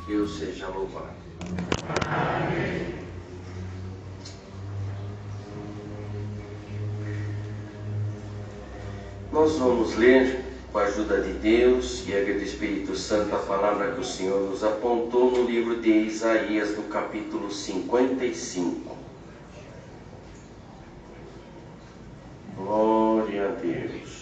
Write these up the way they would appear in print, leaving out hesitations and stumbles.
Deus seja louvado. Amém. Nós vamos ler, com a ajuda de Deus e a ajuda do Espírito Santo, a palavra que o Senhor nos apontou no livro de Isaías, no capítulo 55. Glória a Deus.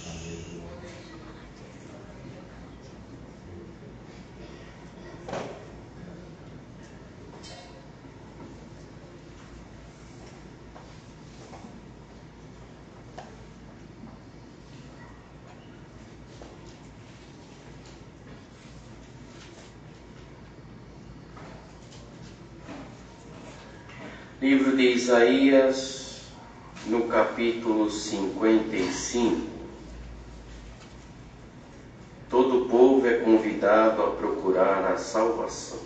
Livro de Isaías, no capítulo 55. Todo o povo é convidado a procurar a salvação.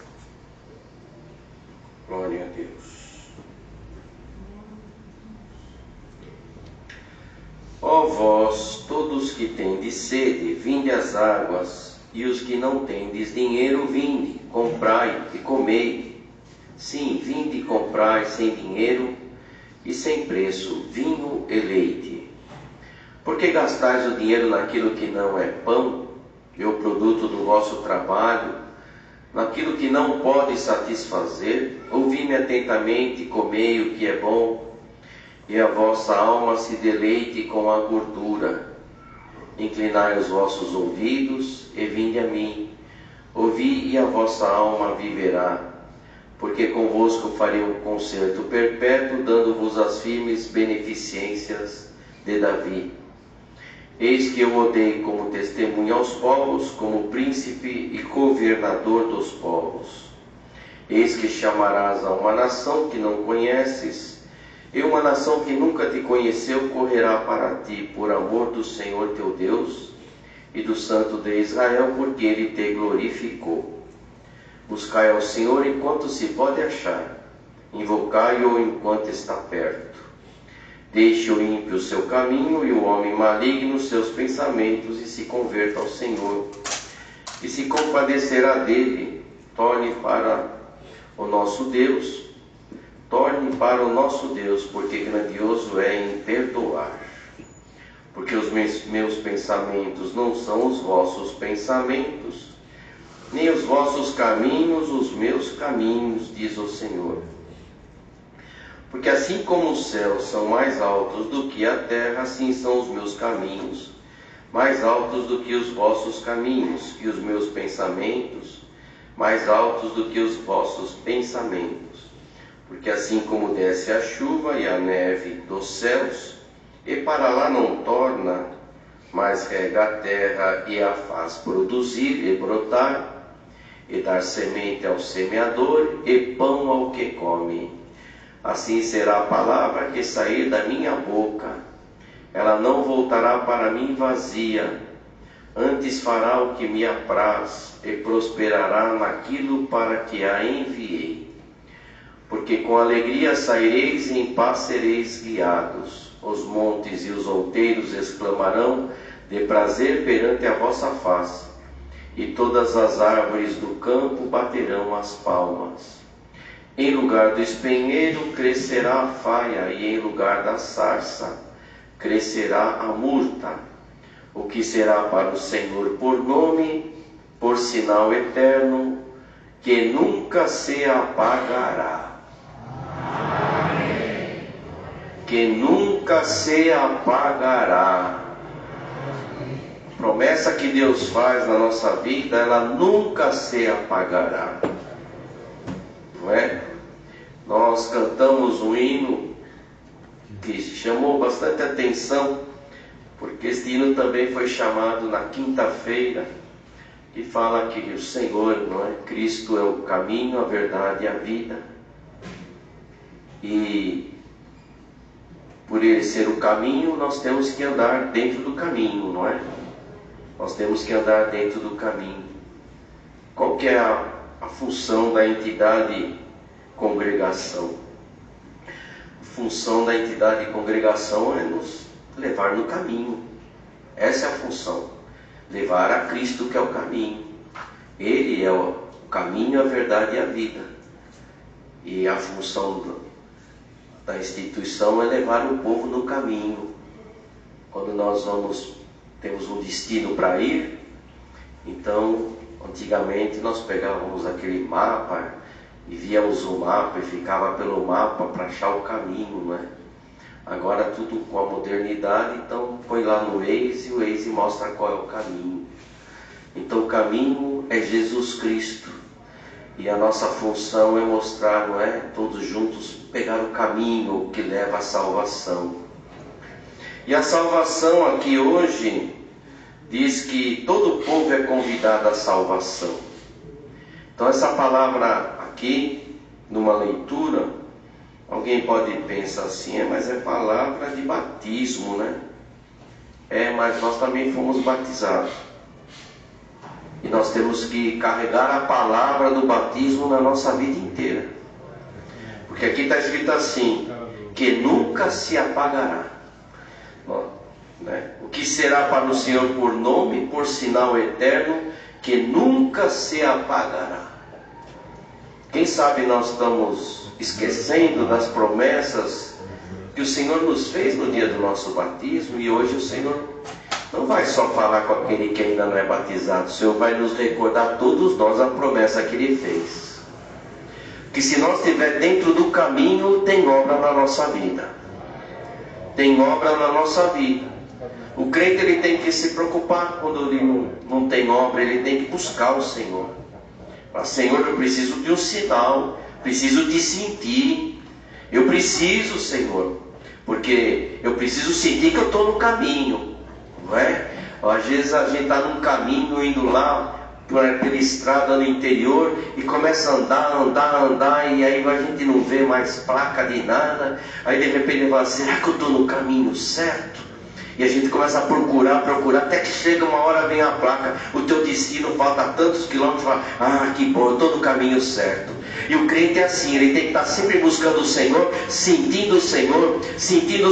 Glória a Deus. Ó vós, todos que tendes sede, vinde às águas, e os que não tendes dinheiro, vinde, comprai e comei. Sim, vinde e comprai sem dinheiro e sem preço vinho e leite. Porque gastais o dinheiro naquilo que não é pão, e o produto do vosso trabalho, naquilo que não pode satisfazer? Ouvi-me atentamente, comei o que é bom, e a vossa alma se deleite com a gordura. Inclinai os vossos ouvidos e vinde a mim. Ouvi e a vossa alma viverá. Porque convosco farei um concerto perpétuo, dando-vos as firmes beneficências de Davi. Eis que eu o dei como testemunha aos povos, como príncipe e governador dos povos. Eis que chamarás a uma nação que não conheces, e uma nação que nunca te conheceu correrá para ti, por amor do Senhor teu Deus e do Santo de Israel, porque ele te glorificou. Buscai ao Senhor enquanto se pode achar, invocai-o enquanto está perto. Deixe o ímpio o seu caminho e o homem maligno os seus pensamentos, e se converta ao Senhor, e se compadecerá dele. Torne para o nosso Deus, porque grandioso é em perdoar. Porque os meus pensamentos não são os vossos pensamentos, nem os vossos caminhos os meus caminhos, diz o Senhor. Porque assim como os céus são mais altos do que a terra, assim são os meus caminhos mais altos do que os vossos caminhos, e os meus pensamentos mais altos do que os vossos pensamentos. Porque assim como desce a chuva e a neve dos céus, e para lá não torna, mas rega a terra e a faz produzir e brotar, e dar semente ao semeador e pão ao que come, assim será a palavra que sair da minha boca. Ela não voltará para mim vazia, antes fará o que me apraz, e prosperará naquilo para que a enviei. Porque com alegria saireis e em paz sereis guiados. Os montes e os outeiros exclamarão de prazer perante a vossa face, e todas as árvores do campo baterão as palmas. Em lugar do espinheiro crescerá a faia, e em lugar da sarça crescerá a murta. O que será para o Senhor por nome, por sinal eterno, que nunca se apagará. Amém. Que nunca se apagará. Promessa que Deus faz na nossa vida, ela nunca se apagará. Não é? Nós cantamos um hino que chamou bastante atenção, porque este hino também foi chamado na quinta-feira, que fala que o Senhor, não é? Cristo é o caminho, a verdade e a vida. E por ele ser o caminho, nós temos que andar dentro do caminho, não é? Nós temos que andar dentro do caminho. Qual que é a função da entidade congregação? A função da entidade congregação é nos levar no caminho. Essa é a função. Levar a Cristo, que é o caminho. Ele é o caminho, a verdade e a vida. E a função da instituição é levar o povo no caminho. Quando nós temos um destino para ir, então, antigamente nós pegávamos aquele mapa e víamos o mapa e ficava pelo mapa para achar o caminho, não é? Agora tudo com a modernidade, então põe lá no Waze e o Waze mostra qual é o caminho. Então o caminho é Jesus Cristo. E a nossa função é mostrar, não é? Todos juntos pegar o caminho que leva à salvação. E a salvação aqui hoje diz que todo o povo é convidado à salvação. Então essa palavra aqui, numa leitura, alguém pode pensar assim, mas é palavra de batismo, né? Mas nós também fomos batizados. E nós temos que carregar a palavra do batismo na nossa vida inteira. Porque aqui está escrito assim, que nunca se apagará. Né? O que será para o Senhor por nome, por sinal eterno, que nunca se apagará. Quem sabe nós estamos esquecendo das promessas que o Senhor nos fez no dia do nosso batismo, e hoje o Senhor não vai só falar com aquele que ainda não é batizado, o Senhor vai nos recordar todos nós a promessa que Ele fez. Que se nós estiver dentro do caminho, tem obra na nossa vida. Tem obra na nossa vida. O crente ele tem que se preocupar quando ele não tem obra, ele tem que buscar o Senhor. Mas, Senhor, eu preciso de um sinal, preciso te sentir. Eu preciso, Senhor, porque eu preciso sentir que eu estou no caminho. Não é? Às vezes a gente está num caminho indo lá pela estrada no interior e começa a andar, e aí a gente não vê mais placa de nada. Aí de repente ele fala, será que eu estou no caminho certo? E a gente começa a procurar, até que chega uma hora, vem a placa, o teu destino falta tantos quilômetros, fala, que bom, eu estou no caminho certo. E o crente é assim, ele tem que estar sempre buscando o Senhor, sentindo os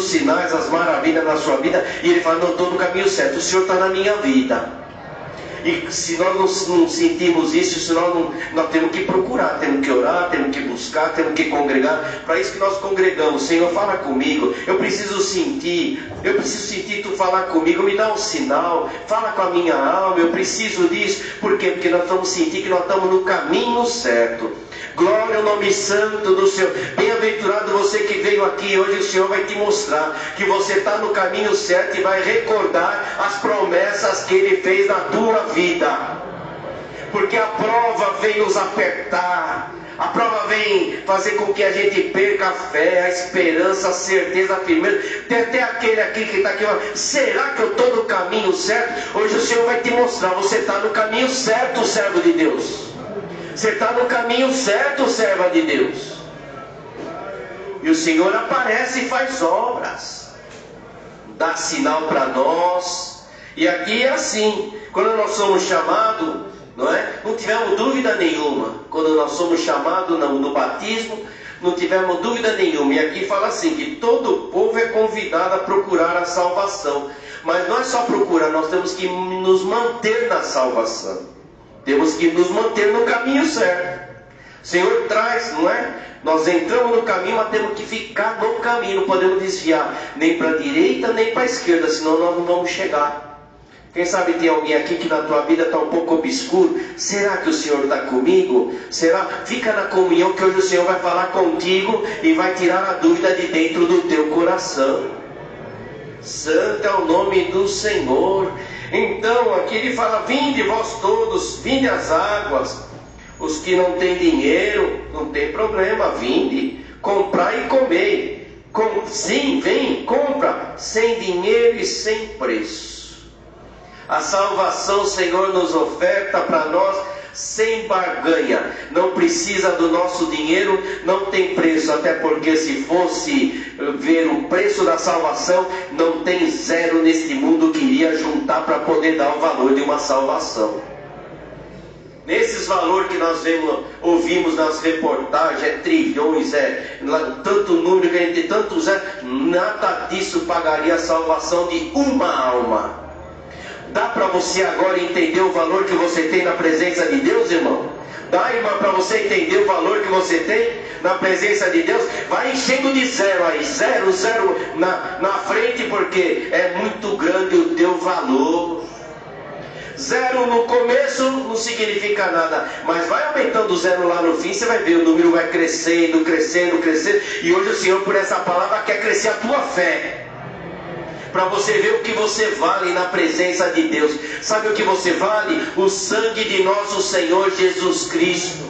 sinais, as maravilhas na sua vida, e ele fala, não, estou no caminho certo, o Senhor está na minha vida. E se nós não sentimos isso, senão nós temos que procurar, temos que orar, temos que buscar, temos que congregar. Para isso que nós congregamos. Senhor, fala comigo, eu preciso sentir tu falar comigo, me dá um sinal, fala com a minha alma, eu preciso disso. Por quê? Porque nós vamos sentir que nós estamos no caminho certo. Glória ao nome santo do Senhor. Bem-aventurado você que veio aqui hoje. O Senhor vai te mostrar que você está no caminho certo e vai recordar as promessas que Ele fez na tua vida. Porque a prova vem nos apertar, a prova vem fazer com que a gente perca a fé, a esperança, a certeza, a firmeza. Tem até aquele aqui que está aqui, será que eu estou no caminho certo? Hoje o Senhor vai te mostrar, você está no caminho certo, servo de Deus. Você está no caminho certo, serva de Deus. E o Senhor aparece e faz obras, dá sinal para nós. E aqui é assim, quando nós somos chamados, não tivemos dúvida nenhuma. Quando nós somos chamados no batismo, não tivemos dúvida nenhuma. E aqui fala assim, que todo o povo é convidado a procurar a salvação. Mas não é só procurar, nós temos que nos manter na salvação. Temos que nos manter no caminho certo. O Senhor traz, não é? Nós entramos no caminho, mas temos que ficar no caminho. Não podemos desviar nem para a direita, nem para a esquerda, senão nós não vamos chegar. Quem sabe tem alguém aqui que na tua vida está um pouco obscuro. Será que o Senhor está comigo? Será? Fica na comunhão que hoje o Senhor vai falar contigo e vai tirar a dúvida de dentro do teu coração. Santo é o nome do Senhor. Então aqui ele fala, vinde vós todos, vinde às águas. Os que não têm dinheiro, não tem problema, vinde, comprai e comei. Sim, vem, compra, sem dinheiro e sem preço. A salvação o Senhor nos oferta para nós sem barganha. Não precisa do nosso dinheiro, não tem preço. Até porque se fosse ver o preço da salvação, não tem zero neste mundo que iria juntar para poder dar o valor de uma salvação. Nesses valores que nós ouvimos nas reportagens, é trilhões, é tanto número que a gente tem, tantos nada disso pagaria a salvação de uma alma. Dá para você agora entender o valor que você tem na presença de Deus, irmão? Dá, irmã, para você entender o valor que você tem na presença de Deus. Vai enchendo de zero aí, zero na frente, porque é muito grande o teu valor. Zero no começo não significa nada, mas vai aumentando o zero lá no fim, você vai ver, o número vai crescendo, crescendo, crescendo. E hoje o Senhor, por essa palavra, quer crescer a tua fé, para você ver o que você vale na presença de Deus. Sabe o que você vale? O sangue de nosso Senhor Jesus Cristo,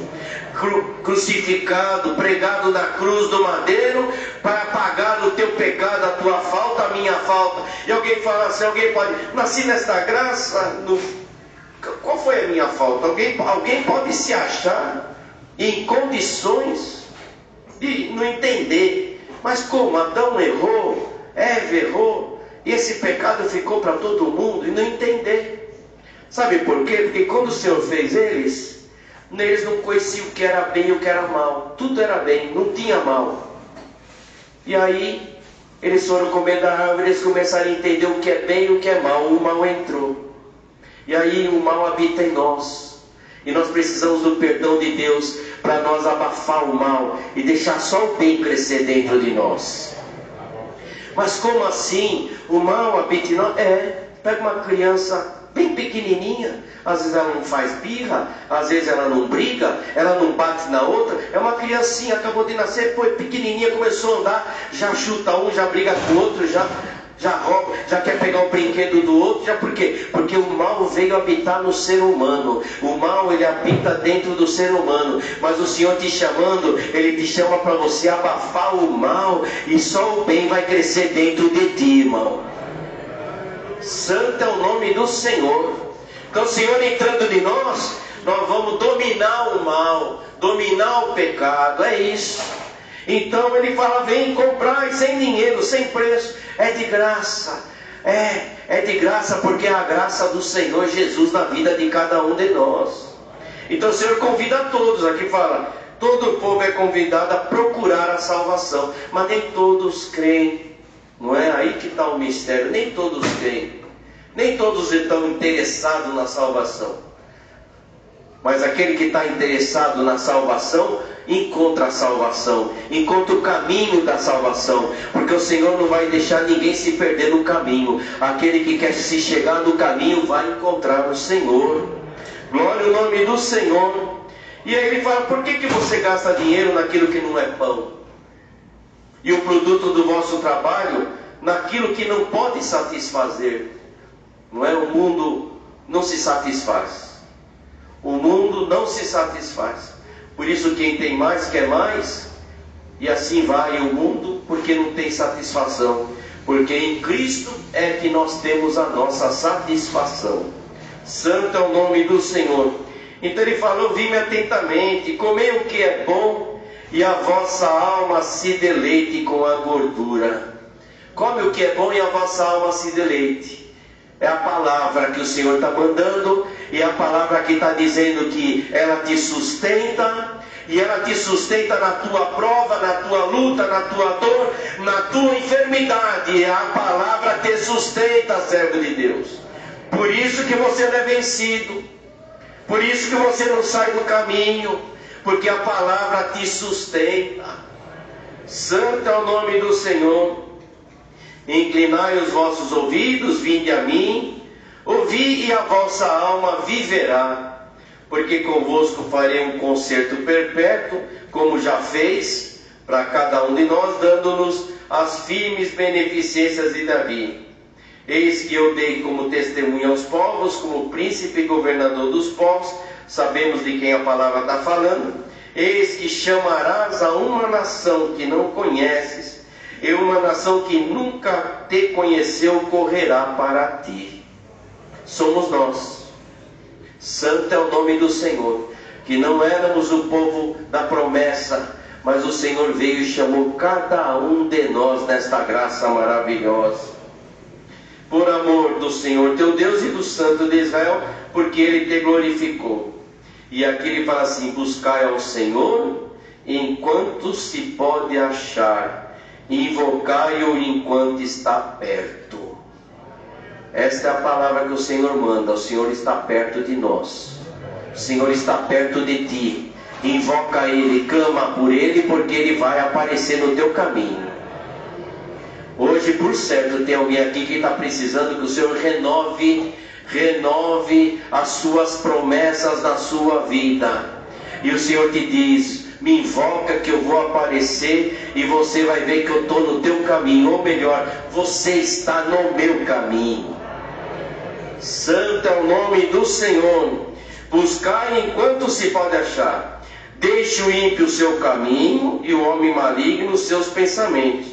crucificado, pregado na cruz do madeiro, para pagar o teu pecado, a tua falta, a minha falta. E alguém fala assim, alguém pode, nasci nesta graça, qual foi a minha falta? Alguém pode se achar em condições de não entender, mas como? Adão errou, Eva errou, e esse pecado ficou para todo mundo, e não entender. Sabe por quê? Porque quando o Senhor fez eles não conheciam o que era bem e o que era mal. Tudo era bem, não tinha mal. E aí eles foram comer da árvore, eles começaram a entender o que é bem e o que é mal. O mal entrou, e aí o mal habita em nós, e nós precisamos do perdão de Deus para nós abafar o mal e deixar só o bem crescer dentro de nós. Mas como assim? O mal habita em nós? Pega uma criança bem pequenininha, às vezes ela não faz birra, às vezes ela não briga, ela não bate na outra, é uma criancinha, acabou de nascer, foi pequenininha, começou a andar, já chuta um, já briga com o outro, já rouba, já quer pegar o brinquedo do outro. Já por quê? Porque o mal veio habitar no ser humano. O mal, ele habita dentro do ser humano. Mas o Senhor te chamando, Ele te chama para você abafar o mal, e só o bem vai crescer dentro de ti, irmão. Santo é o nome do Senhor. Então o Senhor entrando de nós vamos dominar o mal, dominar o pecado, é isso. Então Ele fala, vem comprar, sem dinheiro, sem preço, é de graça. É de graça, porque é a graça do Senhor Jesus na vida de cada um de nós. Então o Senhor convida a todos, aqui fala, todo o povo é convidado a procurar a salvação, mas nem todos creem. Não é aí que está o mistério, nem todos creem, nem todos estão interessados na salvação. Mas aquele que está interessado na salvação, encontra a salvação, encontra o caminho da salvação, porque o Senhor não vai deixar ninguém se perder no caminho. Aquele que quer se chegar no caminho vai encontrar o Senhor. Glória ao nome do Senhor. E aí ele fala, por que você gasta dinheiro naquilo que não é pão? E o produto do vosso trabalho naquilo que não pode satisfazer. Não é? O mundo não se satisfaz. O mundo não se satisfaz. Por isso quem tem mais quer mais, e assim vai o mundo, porque não tem satisfação. Porque em Cristo é que nós temos a nossa satisfação. Santo é o nome do Senhor. Então ele falou, ouvi-me atentamente, comei o que é bom, e a vossa alma se deleite com a gordura. Come o que é bom e a vossa alma se deleite. É a palavra que o Senhor está mandando, e a palavra que está dizendo que ela te sustenta, e ela te sustenta na tua prova, na tua luta, na tua dor, na tua enfermidade. A palavra te sustenta, servo de Deus. Por isso que você não é vencido, por isso que você não sai do caminho, porque a palavra te sustenta. Santo é o nome do Senhor. Inclinai os vossos ouvidos, vinde a mim, ouvi e a vossa alma viverá, porque convosco farei um concerto perpétuo, como já fez para cada um de nós, dando-nos as firmes beneficências de Davi. Eis que eu dei como testemunha aos povos, como príncipe e governador dos povos. Sabemos de quem a palavra está falando. Eis que chamarás a uma nação que não conheces, e uma nação que nunca te conheceu correrá para ti. Somos nós. Santo é o nome do Senhor, que não éramos o povo da promessa, mas o Senhor veio e chamou cada um de nós nesta graça maravilhosa. Por amor do Senhor teu Deus e do Santo de Israel, porque Ele te glorificou. E aqui ele fala assim, buscai ao Senhor enquanto se pode achar, invocai-o enquanto está perto. Esta é a palavra que o Senhor manda. O Senhor está perto de nós. O Senhor está perto de ti. Invoca Ele, clama por Ele, porque Ele vai aparecer no teu caminho. Hoje, por certo, tem alguém aqui que está precisando que o Senhor renove as suas promessas na sua vida. E o Senhor te diz: me invoca que eu vou aparecer e você vai ver que eu estou no teu caminho. Ou melhor, você está no meu caminho. Santo é o nome do Senhor. Buscai enquanto se pode achar. Deixe o ímpio o seu caminho e o homem maligno os seus pensamentos.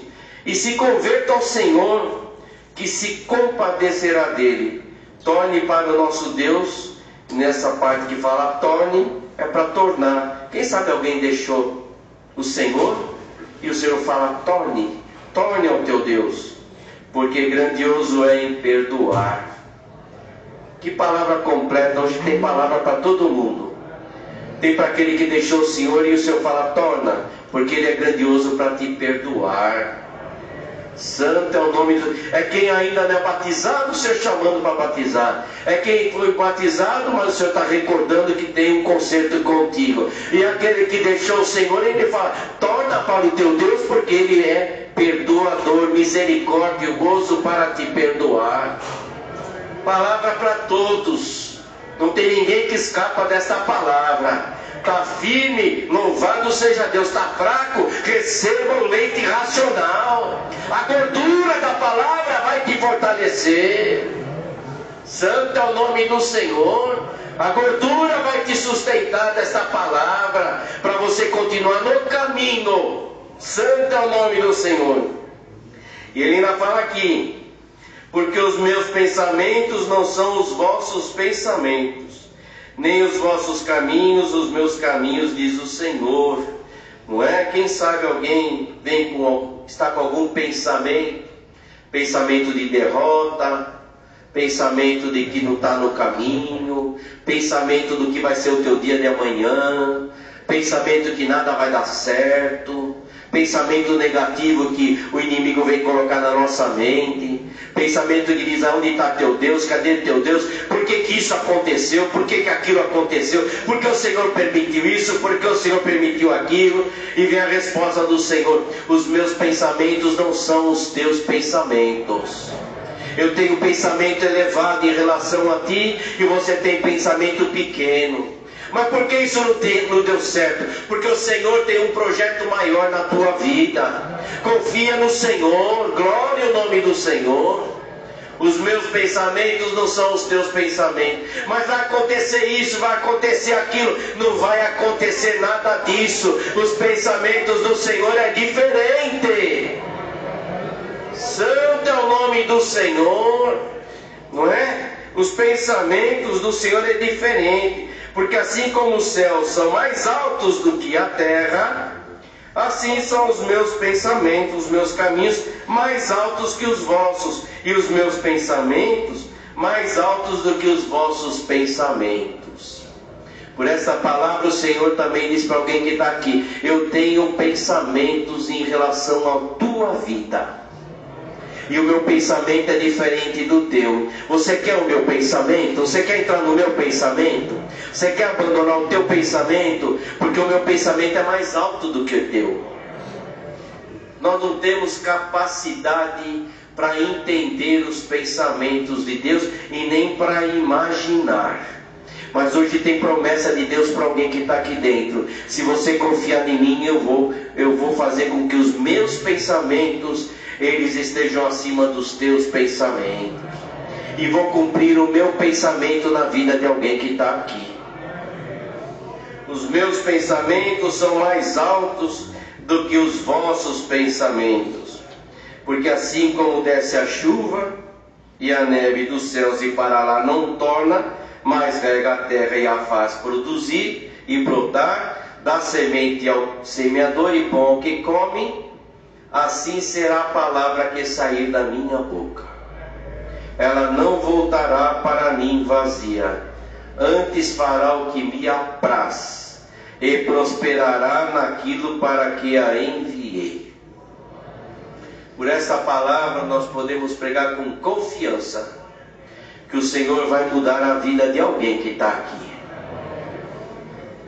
E se converta ao Senhor, que se compadecerá dele. Torne para o nosso Deus. Nessa parte que fala torne, é para tornar. Quem sabe alguém deixou o Senhor e o Senhor fala torne ao teu Deus, porque grandioso é em perdoar. Que palavra completa. Hoje tem palavra para todo mundo. Tem para aquele que deixou o Senhor e o Senhor fala torna, porque Ele é grandioso para te perdoar. Santo é o nome do... É quem ainda não é batizado, o Senhor chamando para batizar. É quem foi batizado, mas o Senhor está recordando que tem um concerto contigo. E aquele que deixou o Senhor, Ele fala torna para o teu Deus, porque Ele é perdoador, misericordioso para te perdoar. Palavra para todos. Não tem ninguém que escapa dessa palavra. Está firme, louvado seja Deus. Está fraco, receba o leite racional. A gordura da palavra vai te fortalecer. Santo é o nome do Senhor. A gordura vai te sustentar dessa palavra, para você continuar no caminho. Santo é o nome do Senhor. E ele ainda fala aqui: porque os meus pensamentos não são os vossos pensamentos, nem os vossos caminhos, os meus caminhos, diz o Senhor. Não é? Quem sabe alguém está com algum pensamento de derrota, pensamento de que não está no caminho, pensamento do que vai ser o teu dia de amanhã, pensamento que nada vai dar certo, pensamento negativo que o inimigo vem colocar na nossa mente, pensamento que diz: aonde está teu Deus, cadê teu Deus, por que isso aconteceu, por que aquilo aconteceu, por que o Senhor permitiu isso, por que o Senhor permitiu aquilo? E vem a resposta do Senhor: os meus pensamentos não são os teus pensamentos. Eu tenho pensamento elevado em relação a ti, e você tem pensamento pequeno. Mas por que isso não deu certo? Porque o Senhor tem um projeto maior na tua vida. Confia no Senhor, glória ao nome do Senhor. Os meus pensamentos não são os teus pensamentos. Mas vai acontecer isso, vai acontecer aquilo. Não vai acontecer nada disso. Os pensamentos do Senhor é diferente. Santo é o nome do Senhor, não é? Os pensamentos do Senhor é diferente. Porque assim como os céus são mais altos do que a terra, assim são os meus pensamentos, os meus caminhos mais altos que os vossos, e os meus pensamentos mais altos do que os vossos pensamentos. Por essa palavra o Senhor também diz para alguém que está aqui: eu tenho pensamentos em relação à tua vida. E o meu pensamento é diferente do teu. Você quer o meu pensamento? Você quer entrar no meu pensamento? Você quer abandonar o teu pensamento? Porque o meu pensamento é mais alto do que o teu. Nós não temos capacidade para entender os pensamentos de Deus e nem para imaginar. Mas hoje tem promessa de Deus para alguém que está aqui dentro: se você confiar em mim, eu vou fazer com que os meus pensamentos eles estejam acima dos teus pensamentos, e vou cumprir o meu pensamento na vida de alguém que está aqui. Os meus pensamentos são mais altos do que os vossos pensamentos, porque assim como desce a chuva e a neve dos céus e para lá não torna, mas rega a terra e a faz produzir e brotar, dá semente ao semeador e pão ao que come, assim será a palavra que sair da minha boca. Ela não voltará para mim vazia, antes fará o que me apraz, e prosperará naquilo para que a enviei. Por essa palavra nós podemos pregar com confiança que o Senhor vai mudar a vida de alguém que está aqui.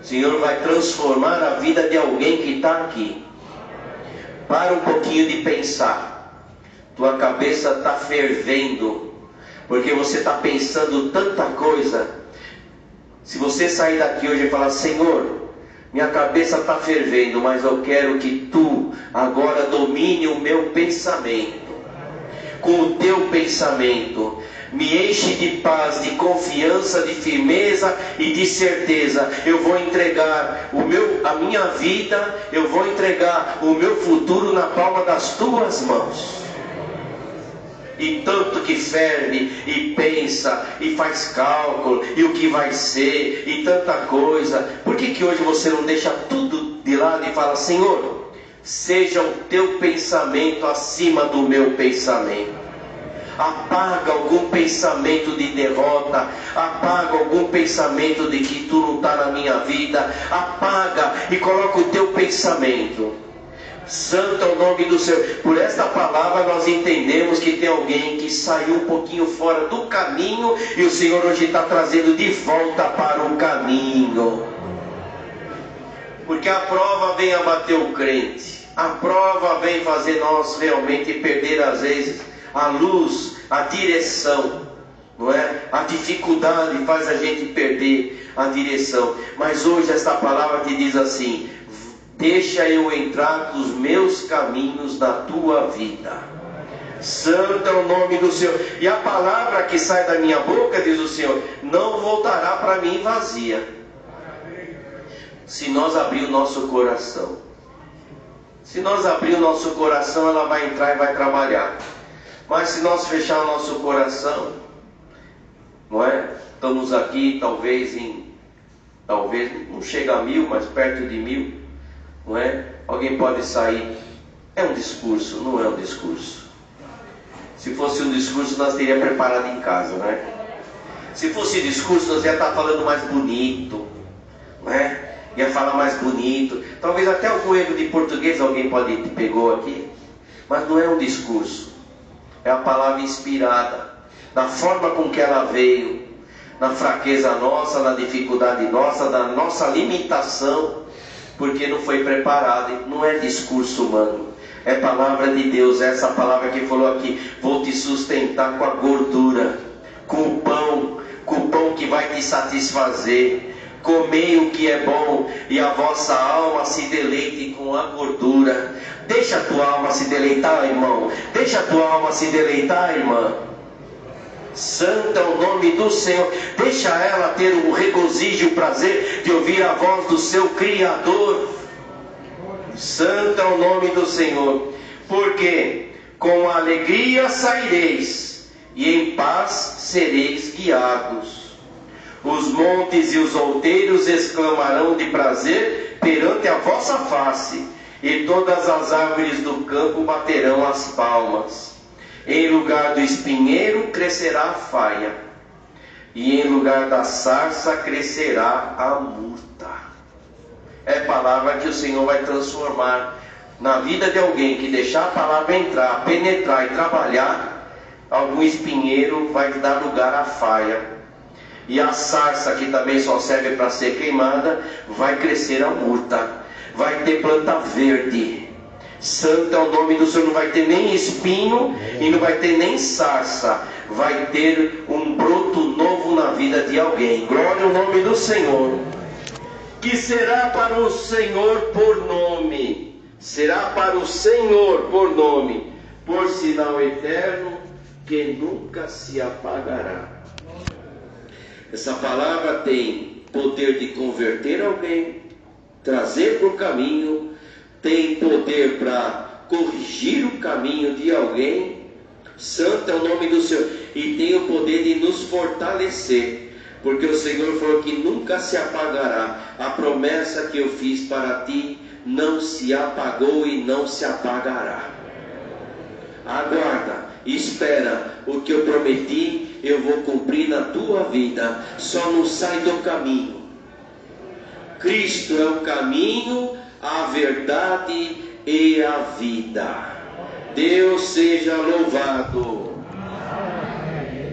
O Senhor vai transformar a vida de alguém que está aqui. Para um pouquinho de pensar. Tua cabeça está fervendo, porque você está pensando tanta coisa. Se você sair daqui hoje e falar: Senhor, minha cabeça está fervendo, mas eu quero que Tu agora domine o meu pensamento. Com o Teu pensamento, me enche de paz, de confiança, de firmeza e de certeza. Eu vou entregar a minha vida, eu vou entregar o meu futuro na palma das Tuas mãos. E tanto que ferve, e pensa, e faz cálculo, e o que vai ser, e tanta coisa. Por que hoje você não deixa tudo de lado e fala: Senhor, seja o Teu pensamento acima do meu pensamento. Apaga algum pensamento de derrota, apaga algum pensamento de que Tu não está na minha vida, apaga e coloca o Teu pensamento. Santo é o nome do Senhor. Por esta palavra nós entendemos que tem alguém que saiu um pouquinho fora do caminho, e o Senhor hoje está trazendo de volta para o caminho. Porque a prova vem abater o crente, a prova vem fazer nós realmente perder às vezes a luz, a direção, não é? A dificuldade faz a gente perder a direção. Mas hoje esta palavra te diz assim: deixa eu entrar nos meus caminhos da tua vida. Santo é o nome do Senhor. E a palavra que sai da minha boca, diz o Senhor, não voltará para mim vazia. Se nós abrir o nosso coração, se nós abrir o nosso coração, ela vai entrar e vai trabalhar. Mas se nós fechar o nosso coração, não é? Estamos aqui talvez não chega a 1000, mas perto de 1000, não é? Alguém pode sair. É um discurso, não é um discurso. Se fosse um discurso, nós teríamos preparado em casa, não é? Se fosse discurso, nós ia estar falando mais bonito, não é? Ia falar mais bonito. Talvez até algum erro de português alguém pegou aqui, mas não é um discurso. É a palavra inspirada, da forma com que ela veio, na fraqueza nossa, na dificuldade nossa, na nossa limitação, porque não foi preparado. Não é discurso humano, é palavra de Deus. É essa palavra que falou aqui: vou te sustentar com a gordura, com o pão que vai te satisfazer. Comei o que é bom, e a vossa alma se deleite com a gordura. Deixa a tua alma se deleitar, irmão. Deixa a tua alma se deleitar, irmã. Santo é o nome do Senhor. Deixa ela ter o regozijo e o prazer de ouvir a voz do seu Criador. Santo é o nome do Senhor. Porque com alegria saireis, e em paz sereis guiados. Os montes e os outeiros exclamarão de prazer perante a vossa face, e todas as árvores do campo baterão as palmas. Em lugar do espinheiro crescerá a faia, e em lugar da sarça crescerá a murta. É palavra que o Senhor vai transformar na vida de alguém que deixar a palavra entrar, penetrar e trabalhar. Algum espinheiro vai dar lugar à faia, e a sarça, que também só serve para ser queimada, vai crescer a murta. Vai ter planta verde. Santo é o nome do Senhor. Não vai ter nem espinho e não vai ter nem sarça. Vai ter um broto novo na vida de alguém. Glória ao nome do Senhor. Que será para o Senhor por nome. Será para o Senhor por nome, por sinal eterno que nunca se apagará. Essa palavra tem poder de converter alguém, trazer para o caminho, tem poder para corrigir o caminho de alguém. Santo é o nome do Senhor. E tem o poder de nos fortalecer, porque o Senhor falou que nunca se apagará. A promessa que eu fiz para ti não se apagou e não se apagará. Aguarda, espera, o que eu prometi eu vou cumprir na tua vida. Só não sai do caminho. Cristo é o caminho, a verdade e a vida. Deus seja louvado.